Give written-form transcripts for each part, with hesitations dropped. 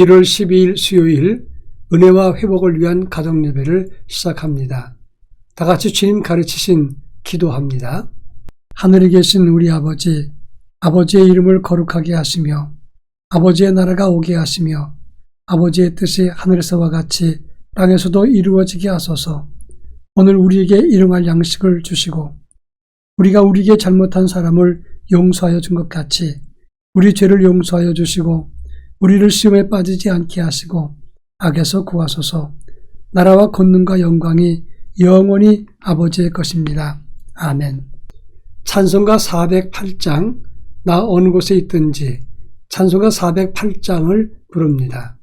1월 12일 수요일 은혜와 회복을 위한 가정예배를 시작합니다. 다 같이 주님 가르치신 기도합니다. 하늘에 계신 우리 아버지, 아버지의 이름을 거룩하게 하시며 아버지의 나라가 오게 하시며 아버지의 뜻이 하늘에서와 같이 땅에서도 이루어지게 하소서. 오늘 우리에게 일용할 양식을 주시고 우리가 우리에게 잘못한 사람을 용서하여 준 것 같이 우리 죄를 용서하여 주시고 우리를 시험에 빠지지 않게 하시고 악에서 구하소서. 나라와 권능과 영광이 영원히 아버지의 것입니다. 아멘. 찬송가 408장 나 어느 곳에 있든지 찬송가 408장을 부릅니다.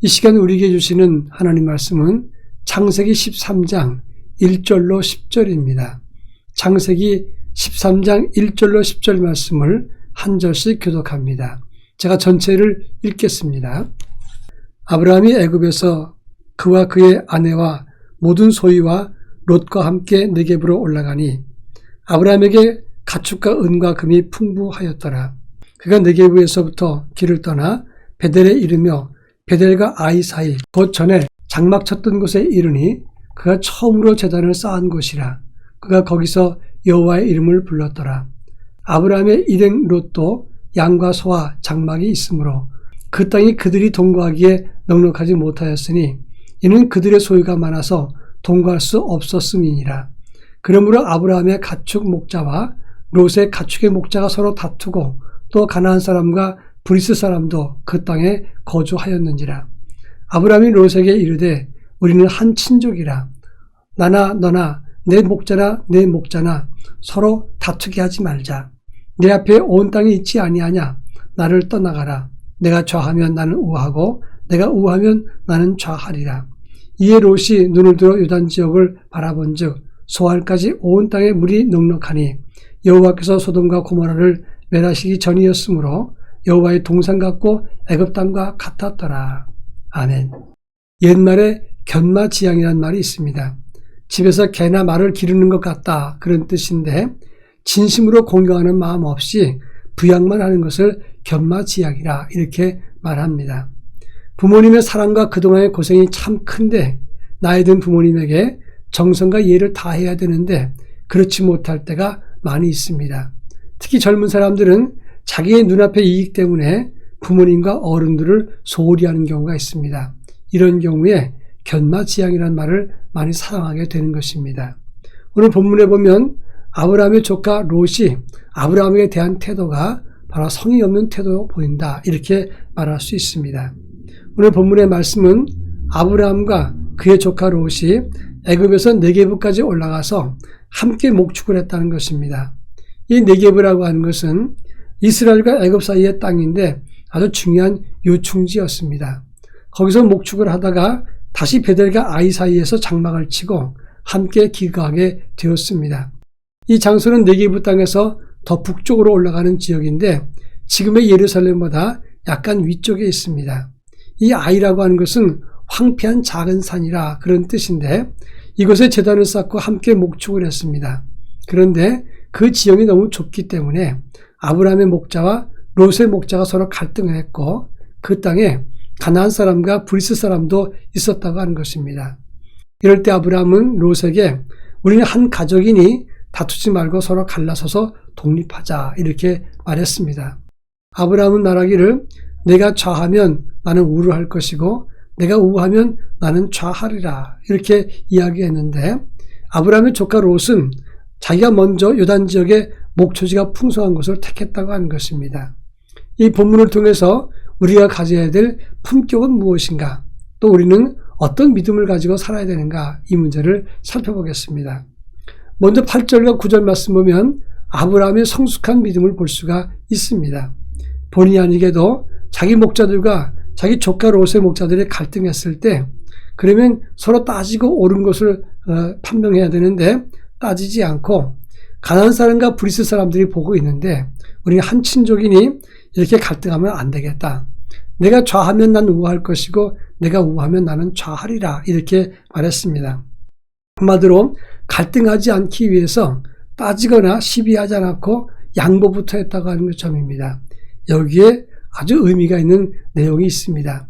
이 시간 우리에게 주시는 하나님 말씀은 창세기 13장 1절로 10절입니다. 창세기 13장 1절로 10절 말씀을 한 절씩 교독합니다. 제가 전체를 읽겠습니다. 아브라함이 애굽에서 그와 그의 아내와 모든 소유와 롯과 함께 네겝으로 올라가니 아브라함에게 가축과 은과 금이 풍부하였더라. 그가 네겝에서부터 길을 떠나 베델에 이르며 베델과 아이 사이 곧 전에 장막 쳤던 곳에 이르니 그가 처음으로 제단을 쌓은 곳이라. 그가 거기서 여호와의 이름을 불렀더라. 아브라함의 일행 롯도 양과 소와 장막이 있으므로 그 땅이 그들이 동거하기에 넉넉하지 못하였으니 이는 그들의 소유가 많아서 동거할 수 없었음이니라. 그러므로 아브라함의 가축 목자와 롯의 가축의 목자가 서로 다투고 또 가나안 사람과 브리스 사람도 그 땅에 거주하였는지라. 아브라함이 롯에게 이르되 우리는 한 친족이라. 나나 너나 내 목자나 내 목자나 서로 다투게 하지 말자. 내 앞에 온 땅이 있지 아니하냐. 나를 떠나가라. 내가 좌하면 나는 우하고 내가 우하면 나는 좌하리라. 이에 롯이 눈을 들어 요단 지역을 바라본즉 소알까지 온 땅에 물이 넉넉하니 여호와께서 소돔과 고모라를 멸하시기 전이었으므로 여호와의 동산 같고 애굽 땅과 같았더라. 아멘. 옛말에 견마지양이라는 말이 있습니다. 집에서 개나 말을 기르는 것 같다 그런 뜻인데 진심으로 공경하는 마음 없이 부양만 하는 것을 견마지양이라 이렇게 말합니다. 부모님의 사랑과 그동안의 고생이 참 큰데 나이 든 부모님에게 정성과 이해를 다해야 되는데 그렇지 못할 때가 많이 있습니다. 특히 젊은 사람들은 자기의 눈앞의 이익 때문에 부모님과 어른들을 소홀히 하는 경우가 있습니다. 이런 경우에 견마지양이라는 말을 많이 사용하게 되는 것입니다. 오늘 본문에 보면 아브라함의 조카 롯이 아브라함에 대한 태도가 바로 성의 없는 태도로 보인다 이렇게 말할 수 있습니다. 오늘 본문의 말씀은 아브라함과 그의 조카 롯이 애굽에서 네게브까지 올라가서 함께 목축을 했다는 것입니다. 이 네게브라고 하는 것은 이스라엘과 애굽 사이의 땅인데 아주 중요한 요충지였습니다. 거기서 목축을 하다가 다시 베델과 아이 사이에서 장막을 치고 함께 기거하게 되었습니다. 이 장소는 네게브 땅에서 더 북쪽으로 올라가는 지역인데 지금의 예루살렘보다 약간 위쪽에 있습니다. 이 아이라고 하는 것은 황폐한 작은 산이라 그런 뜻인데 이곳에 제단을 쌓고 함께 목축을 했습니다. 그런데 그 지형이 너무 좁기 때문에 아브라함의 목자와 롯의 목자가 서로 갈등을 했고 그 땅에 가나안 사람과 브리스 사람도 있었다고 하는 것입니다. 이럴 때 아브라함은 롯에게 우리는 한 가족이니 다투지 말고 서로 갈라서서 독립하자 이렇게 말했습니다. 아브라함은 말하기를 내가 좌하면 나는 우를 것이고 내가 우하면 나는 좌하리라 이렇게 이야기했는데 아브라함의 조카 롯은 자기가 먼저 요단 지역의 목초지가 풍성한 곳을 택했다고 하는 것입니다. 이 본문을 통해서 우리가 가져야 될 품격은 무엇인가 또 우리는 어떤 믿음을 가지고 살아야 되는가 이 문제를 살펴보겠습니다. 먼저 8절과 9절 말씀 보면 아브라함의 성숙한 믿음을 볼 수가 있습니다. 본의 아니게도 자기 목자들과 자기 조카 롯의 목자들이 갈등했을 때 그러면 서로 따지고 옳은 것을 판명해야 되는데 따지지 않고 가나안 사람과 브리스 사람들이 보고 있는데 우리가 한 친족이니 이렇게 갈등하면 안 되겠다. 내가 좌하면 난 우할 것이고 내가 우하면 나는 좌하리라 이렇게 말했습니다. 한마디로 갈등하지 않기 위해서 따지거나 시비하지 않고 양보부터 했다고 하는 점입니다. 여기에 아주 의미가 있는 내용이 있습니다.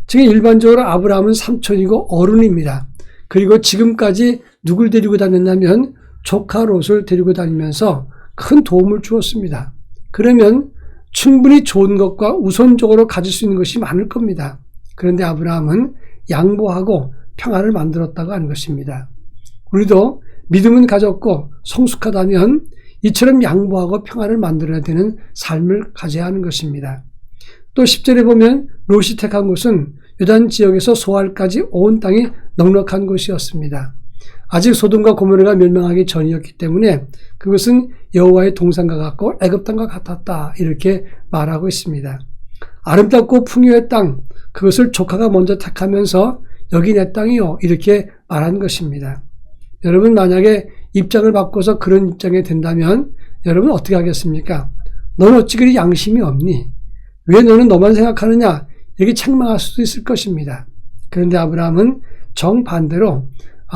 지금 일반적으로 아브라함은 삼촌이고 어른입니다. 그리고 지금까지 누굴 데리고 다녔냐면 조카 롯을 데리고 다니면서 큰 도움을 주었습니다. 그러면 충분히 좋은 것과 우선적으로 가질 수 있는 것이 많을 겁니다. 그런데 아브라함은 양보하고 평화를 만들었다고 하는 것입니다. 우리도 믿음은 가졌고 성숙하다면 이처럼 양보하고 평화를 만들어야 되는 삶을 가져야 하는 것입니다. 또 10절에 보면 롯이 택한 곳은 요단 지역에서 소알까지 온 땅이 넉넉한 곳이었습니다. 아직 소돔과 고모라가 멸망하기 전이었기 때문에 그것은 여호와의 동산과 같고 애굽 땅과 같았다 이렇게 말하고 있습니다. 아름답고 풍요의 땅 그것을 조카가 먼저 택하면서 여기 내 땅이요 이렇게 말한 것입니다. 여러분 만약에 입장을 바꿔서 그런 입장에 된다면 여러분 어떻게 하겠습니까? 너는 어찌 그리 양심이 없니? 왜 너는 너만 생각하느냐? 이렇게 책망할 수도 있을 것입니다. 그런데 아브라함은 정반대로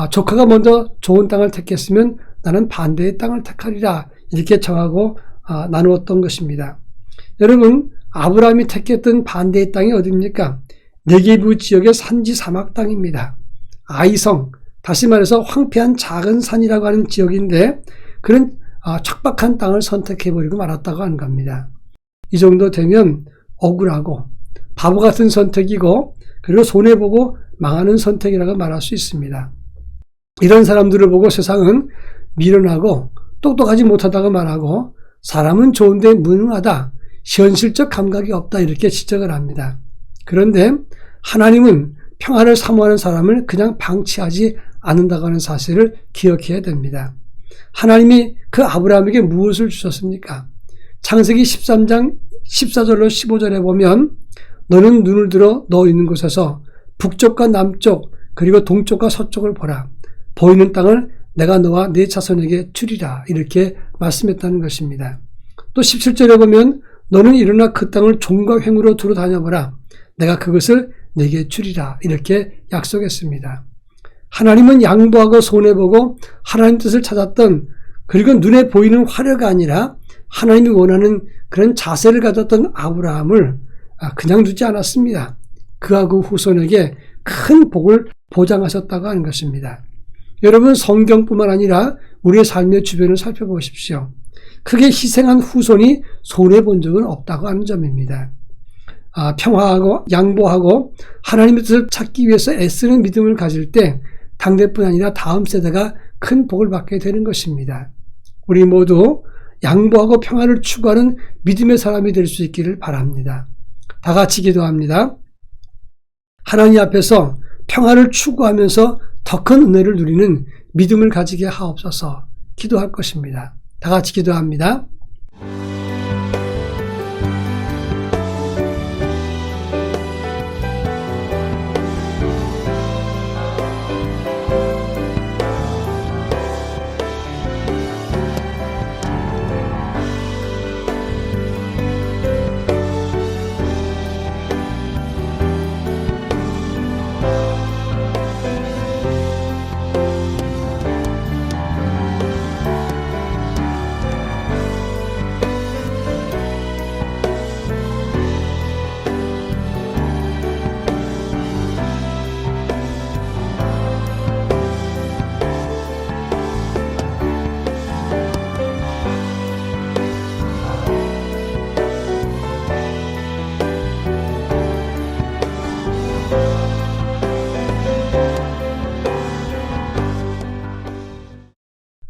조카가 먼저 좋은 땅을 택했으면 나는 반대의 땅을 택하리라 이렇게 정하고 나누었던 것입니다. 여러분 아브라함이 택했던 반대의 땅이 어디입니까? 네게브 지역의 산지 사막 땅입니다. 아이성 다시 말해서 황폐한 작은 산이라고 하는 지역인데 그런 척박한 땅을 선택해버리고 말았다고 하는 겁니다. 이 정도 되면 억울하고 바보 같은 선택이고 그리고 손해보고 망하는 선택이라고 말할 수 있습니다. 이런 사람들을 보고 세상은 미련하고 똑똑하지 못하다고 말하고 사람은 좋은데 무능하다, 현실적 감각이 없다 이렇게 지적을 합니다. 그런데 하나님은 평화를 사모하는 사람을 그냥 방치하지 않는다고 하는 사실을 기억해야 됩니다. 하나님이 그 아브라함에게 무엇을 주셨습니까? 창세기 13장 14절로 15절에 보면 너는 눈을 들어 너 있는 곳에서 북쪽과 남쪽 그리고 동쪽과 서쪽을 보라. 보이는 땅을 내가 너와 네 자손에게 주리라. 이렇게 말씀했다는 것입니다. 또 17절에 보면 너는 일어나 그 땅을 종과 횡으로 두루 다녀보라. 내가 그것을 내게 주리라. 이렇게 약속했습니다. 하나님은 양보하고 손해보고 하나님 뜻을 찾았던, 그리고 눈에 보이는 화려가 아니라 하나님이 원하는 그런 자세를 가졌던 아브라함을 그냥 두지 않았습니다. 그하고 후손에게 큰 복을 보장하셨다고 하는 것입니다. 여러분, 성경뿐만 아니라 우리의 삶의 주변을 살펴보십시오. 크게 희생한 후손이 손해본 적은 없다고 하는 점입니다. 평화하고 양보하고 하나님의 뜻을 찾기 위해서 애쓰는 믿음을 가질 때 당대뿐 아니라 다음 세대가 큰 복을 받게 되는 것입니다. 우리 모두 양보하고 평화를 추구하는 믿음의 사람이 될 수 있기를 바랍니다. 다 같이 기도합니다. 하나님 앞에서 평화를 추구하면서 더 큰 은혜를 누리는 믿음을 가지게 하옵소서. 기도할 것입니다. 다 같이 기도합니다.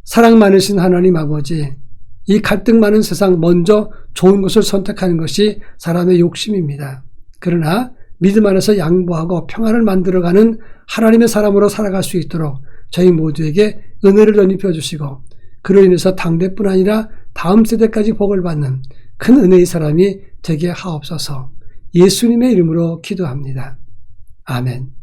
사랑 많으신 하나님 아버지, 이 갈등 많은 세상 먼저 좋은 것을 선택하는 것이 사람의 욕심입니다. 그러나 믿음 안에서 양보하고 평화를 만들어가는 하나님의 사람으로 살아갈 수 있도록 저희 모두에게 은혜를 덧입혀 주시고, 그로 인해서 당대뿐 아니라 다음 세대까지 복을 받는 큰 은혜의 사람이 되게 하옵소서. 예수님의 이름으로 기도합니다. 아멘.